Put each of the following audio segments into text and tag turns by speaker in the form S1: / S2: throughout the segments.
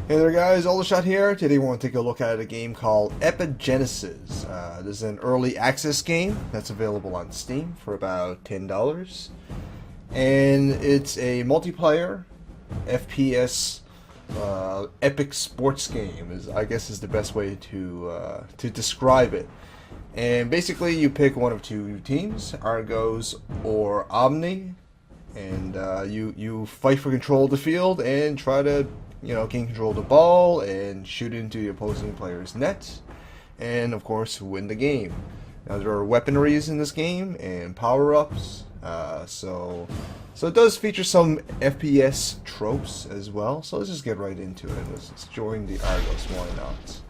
S1: Hey there guys, Aldershot here. Today we want to take a look at a game called Epigenesis. This is an early access game that's available on Steam for about $10. And it's a multiplayer FPS epic sports game, I guess is the best way to describe it. And basically you pick one of two teams, Argos or Omni, and you fight for control of the field and try to gain control of the ball and shoot into the opposing player's net, and of course win the game. Now there are weaponries in this game and power-ups, so it does feature some FPS tropes as well. So let's just get right into it. Let's join the Argos. Why not?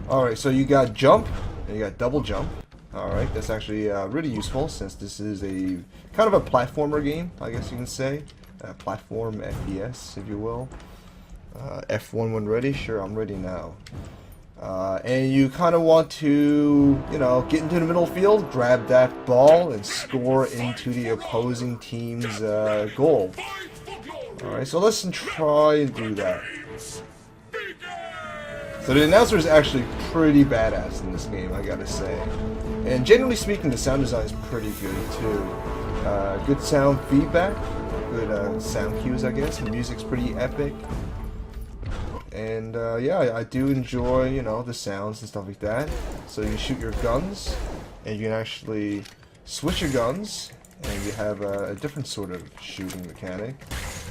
S1: All right, so you got jump and you got double jump. All right, that's actually really useful since this is a kind of a platformer game, I guess you can say, platform FPS, if you will. F1 when ready? Sure, I'm ready now. And you kind of want to, get into the middle field, grab that ball, and score into the opposing team's goal. Alright, so let's try and do that. So the announcer is actually pretty badass in this game, I gotta say. And generally speaking, the sound design is pretty good too. Good sound feedback, good sound cues, I guess. The music's pretty epic. And yeah, I do enjoy, the sounds and stuff like that. So you shoot your guns, and you can actually switch your guns, and you have a different sort of shooting mechanic,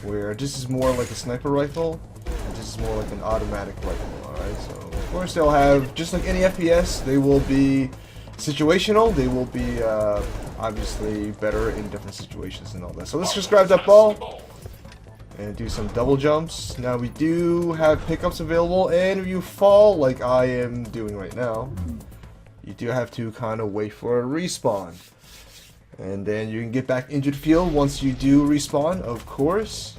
S1: where this is more like a sniper rifle, and this is more like an automatic rifle. Alright, so of course they'll have, just like any FPS, they will be situational. They will be obviously better in different situations and all that. So let's just grab that ball and do some double jumps. Now we do have pickups available, and if you fall like I am doing right now, you do have to kind of wait for a respawn. And then you can get back into the field once you do respawn, of course.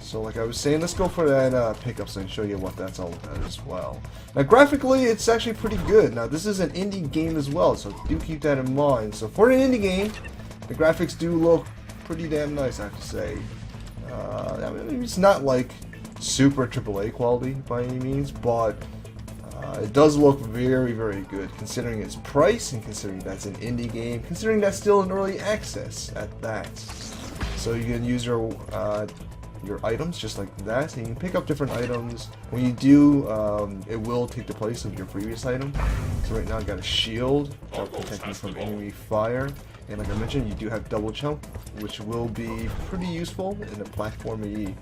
S1: So like I was saying, let's go for that pickups and show you what that's all about as well. Now graphically, it's actually pretty good. Now this is an indie game as well, so do keep that in mind. So for an indie game, the graphics do look pretty damn nice, I have to say. I mean, it's not like super AAA quality by any means, but it does look very, very good considering its price and considering that's an indie game, considering that's still in early access at that. So you can use your items just like that, and you can pick up different items. When you do, it will take the place of your previous item. So right now I got a shield to protect me from enemy fire. And like I mentioned, you do have double jump, which will be pretty useful in a platformy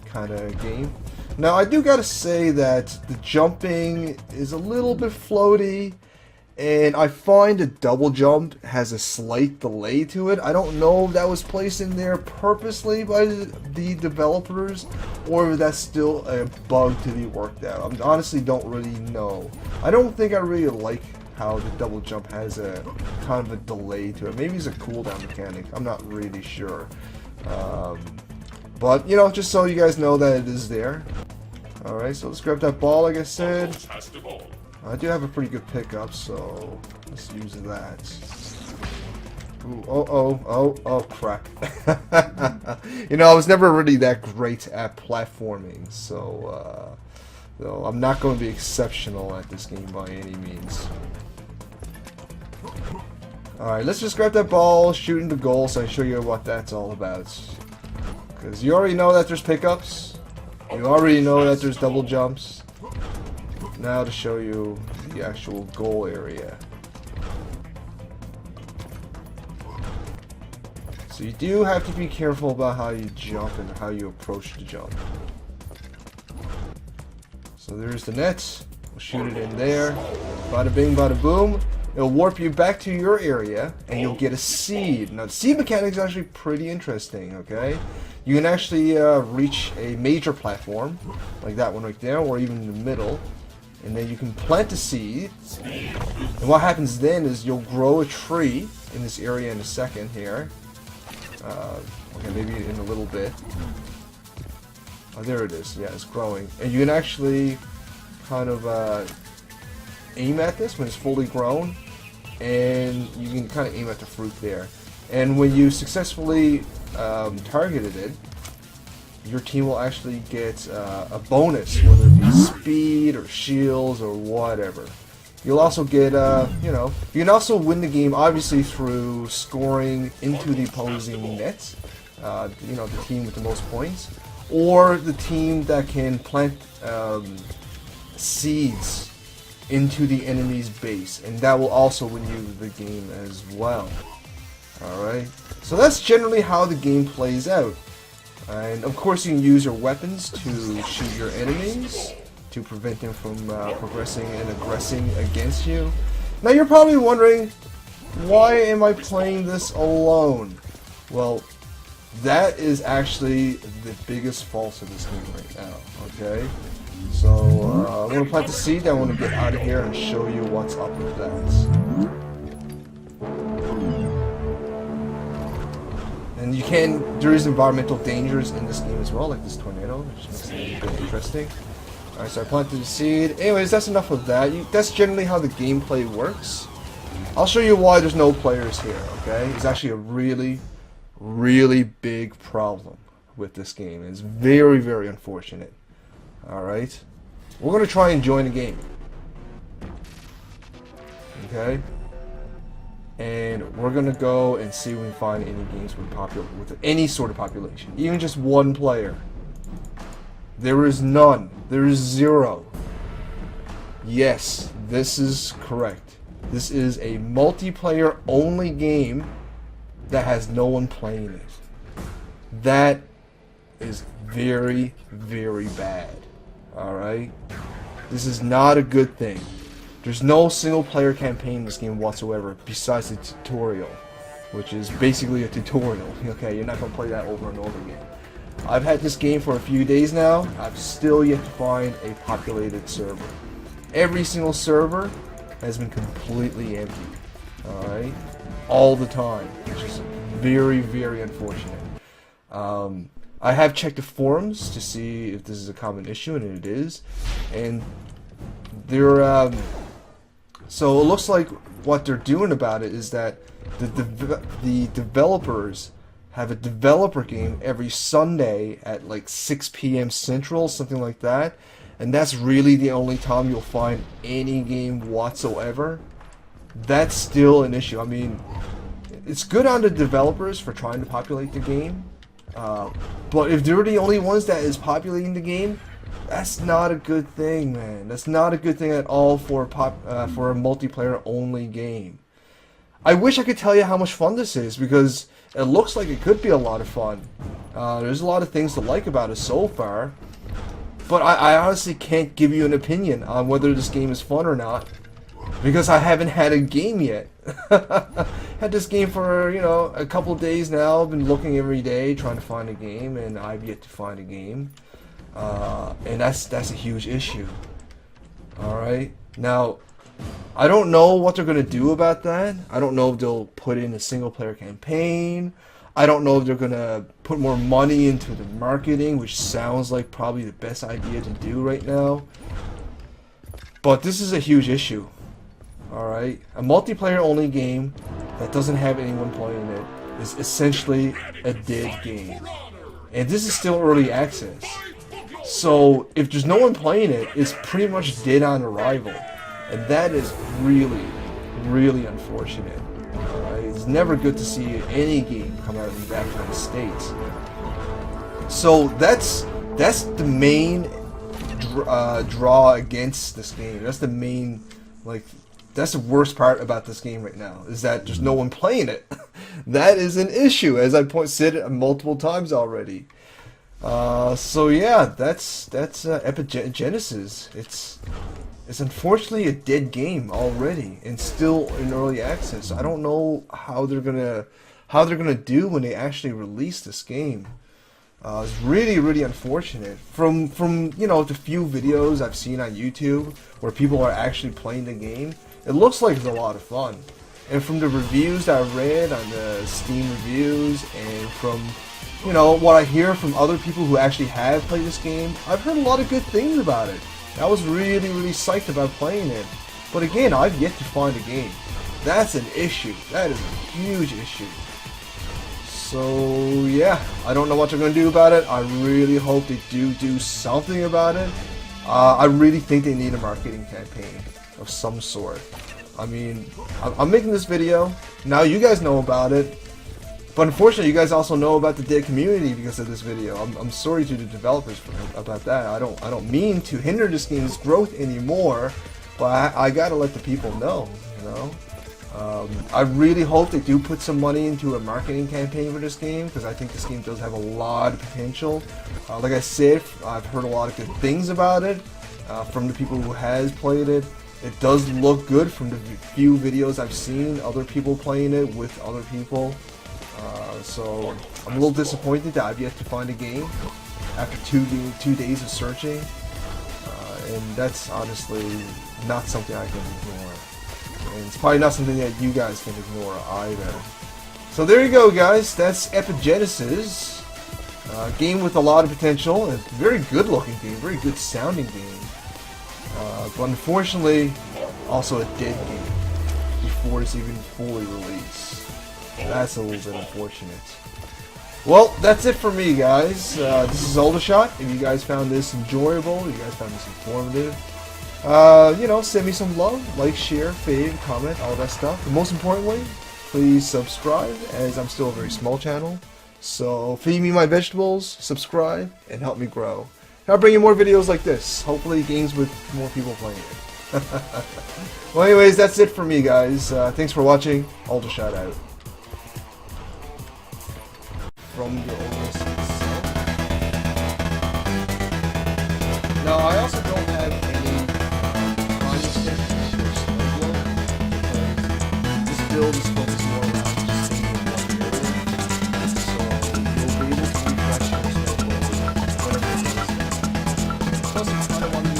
S1: kind of game. Now, I do gotta say that the jumping is a little bit floaty, and I find the double jump has a slight delay to it. I don't know if that was placed in there purposely by the developers, or if that's still a bug to be worked out. I honestly don't really know. I don't think I really like how the double jump has a kind of a delay to it. Maybe it's a cooldown mechanic. I'm not really sure. But, just so you guys know that it is there. Alright, so let's grab that ball, like I said. I do have a pretty good pickup, so let's use that. Ooh, oh, crap. I was never really that great at platforming, so I'm not going to be exceptional at this game by any means. Alright, let's just grab that ball, shoot into goal, so I show you what that's all about. Because you already know that there's pickups. You already know that there's double jumps. Now to show you the actual goal area. So you do have to be careful about how you jump and how you approach the jump. So there's the net. We'll shoot it in there. Bada bing, bada boom. It'll warp you back to your area, and you'll get a seed. Now, the seed mechanic is actually pretty interesting, okay? You can actually reach a major platform, like that one right there, or even in the middle. And then you can plant a seed. And what happens then is you'll grow a tree in this area in a second here. Okay, maybe in a little bit. Oh, there it is. Yeah, it's growing. And you can actually kind of aim at this when it's fully grown. And you can kind of aim at the fruit there. And when you successfully targeted it, your team will actually get a bonus, whether it be speed or shields or whatever. You'll also get, you know, you can also win the game obviously through scoring into the opposing net, you know, the team with the most points, or the team that can plant seeds into the enemy's base, and that will also win you the game as well. Alright, so that's generally how the game plays out. And of course you can use your weapons to shoot your enemies, to prevent them from progressing and aggressing against you. Now you're probably wondering, why am I playing this alone? Well, that is actually the biggest fault of this game right now, okay? So I'm going to plant the seed, I want to get out of here and show you what's up with that. And you can, there is environmental dangers in this game as well, like this tornado, which makes it a bit interesting. Alright, so I planted the seed. Anyways, that's enough of that. That's generally how the gameplay works. I'll show you why there's no players here, okay? It's actually a really, really big problem with this game. It's very, very unfortunate. Alright? We're going to try and join the game. Okay? And we're gonna go and see if we can find any games with any sort of population, even just one player. There is none. There is 0. Yes, this is correct. This is a multiplayer only game that has no one playing it. That is very, very bad. Alright? This is not a good thing. There's no single player campaign in this game whatsoever besides the tutorial, which is basically a tutorial. Okay, you're not going to play that over and over again. I've had this game for a few days now. I've still yet to find a populated server. Every single server has been completely empty. Alright? All the time. Which is very, very unfortunate. I have checked the forums to see if this is a common issue, and it is. And they're so it looks like what they're doing about it is that the developers have a developer game every Sunday at like 6 p.m. Central, something like that, and that's really the only time you'll find any game whatsoever. That's still an issue. I mean, it's good on the developers for trying to populate the game, but if they're the only ones that is populating the game, that's not a good thing, man. That's not a good thing at all for a multiplayer only game. I wish I could tell you how much fun this is, because it looks like it could be a lot of fun. There's a lot of things to like about it so far, but I honestly can't give you an opinion on whether this game is fun or not, because I haven't had a game yet. Had this game for, you know, a couple of days now. I've been looking every day trying to find a game, and I've yet to find a game. And that's a huge issue. Alright? Now, I don't know what they're going to do about that. I don't know if they'll put in a single player campaign. I don't know if they're going to put more money into the marketing, which sounds like probably the best idea to do right now. But this is a huge issue. Alright? A multiplayer only game that doesn't have anyone playing it is essentially a dead game. And this is still early access. So if there's no one playing it, it's pretty much dead on arrival. And that is really, really unfortunate. It's never good to see any game come out in that kind of state. So that's the main draw against this game. That's the main, like, that's the worst part about this game right now, is that there's no one playing it. That is an issue, as I said it multiple times already. So yeah, that's Epigenesis. It's unfortunately a dead game already, and still in early access. I don't know how they're gonna do when they actually release this game. It's really, really unfortunate. From you know, the few videos I've seen on YouTube where people are actually playing the game, it looks like it's a lot of fun. And from the reviews that I've read on the Steam reviews, and from, you know, what I hear from other people who actually have played this game, I've heard a lot of good things about it. I was really, really psyched about playing it. But again, I've yet to find a game. That's an issue. That is a huge issue. So yeah, I don't know what they're going to do about it. I really hope they do something about it. I really think they need a marketing campaign of some sort. I mean, I'm making this video, now you guys know about it, but unfortunately you guys also know about the dead community because of this video. I'm sorry to the developers about that. I don't mean to hinder this game's growth anymore, but I gotta let the people know, you know? I really hope they do put some money into a marketing campaign for this game, because I think this game does have a lot of potential. Like I said, I've heard a lot of good things about it from the people who has played it. It does look good from the few videos I've seen other people playing it with other people. So I'm a little disappointed that I've yet to find a game after two days of searching, and that's honestly not something I can ignore. And it's probably not something that you guys can ignore either. So there you go, guys. That's Epigenesis. Game with a lot of potential. A very good looking game. Very good sounding game. But unfortunately, also a dead game before it's even fully released. That's a little bit unfortunate. Well, that's it for me, guys. This is Aldershot. If you guys found this enjoyable, you guys found this informative, you know, send me some love, like, share, fave, comment, all that stuff. And most importantly, please subscribe, as I'm still a very small channel. So feed me my vegetables, subscribe, and help me grow. I'll bring you more videos like this. Hopefully games with more people playing it. Well, anyways, that's it for me, guys. Thanks for watching. Aldershot out. From the OS itself. Now, I also don't have any binding stick or snowblower, because this build is focused more around just staying in one area. So you'll be able to refresh your snowblower whenever it is. Plus, I don't want to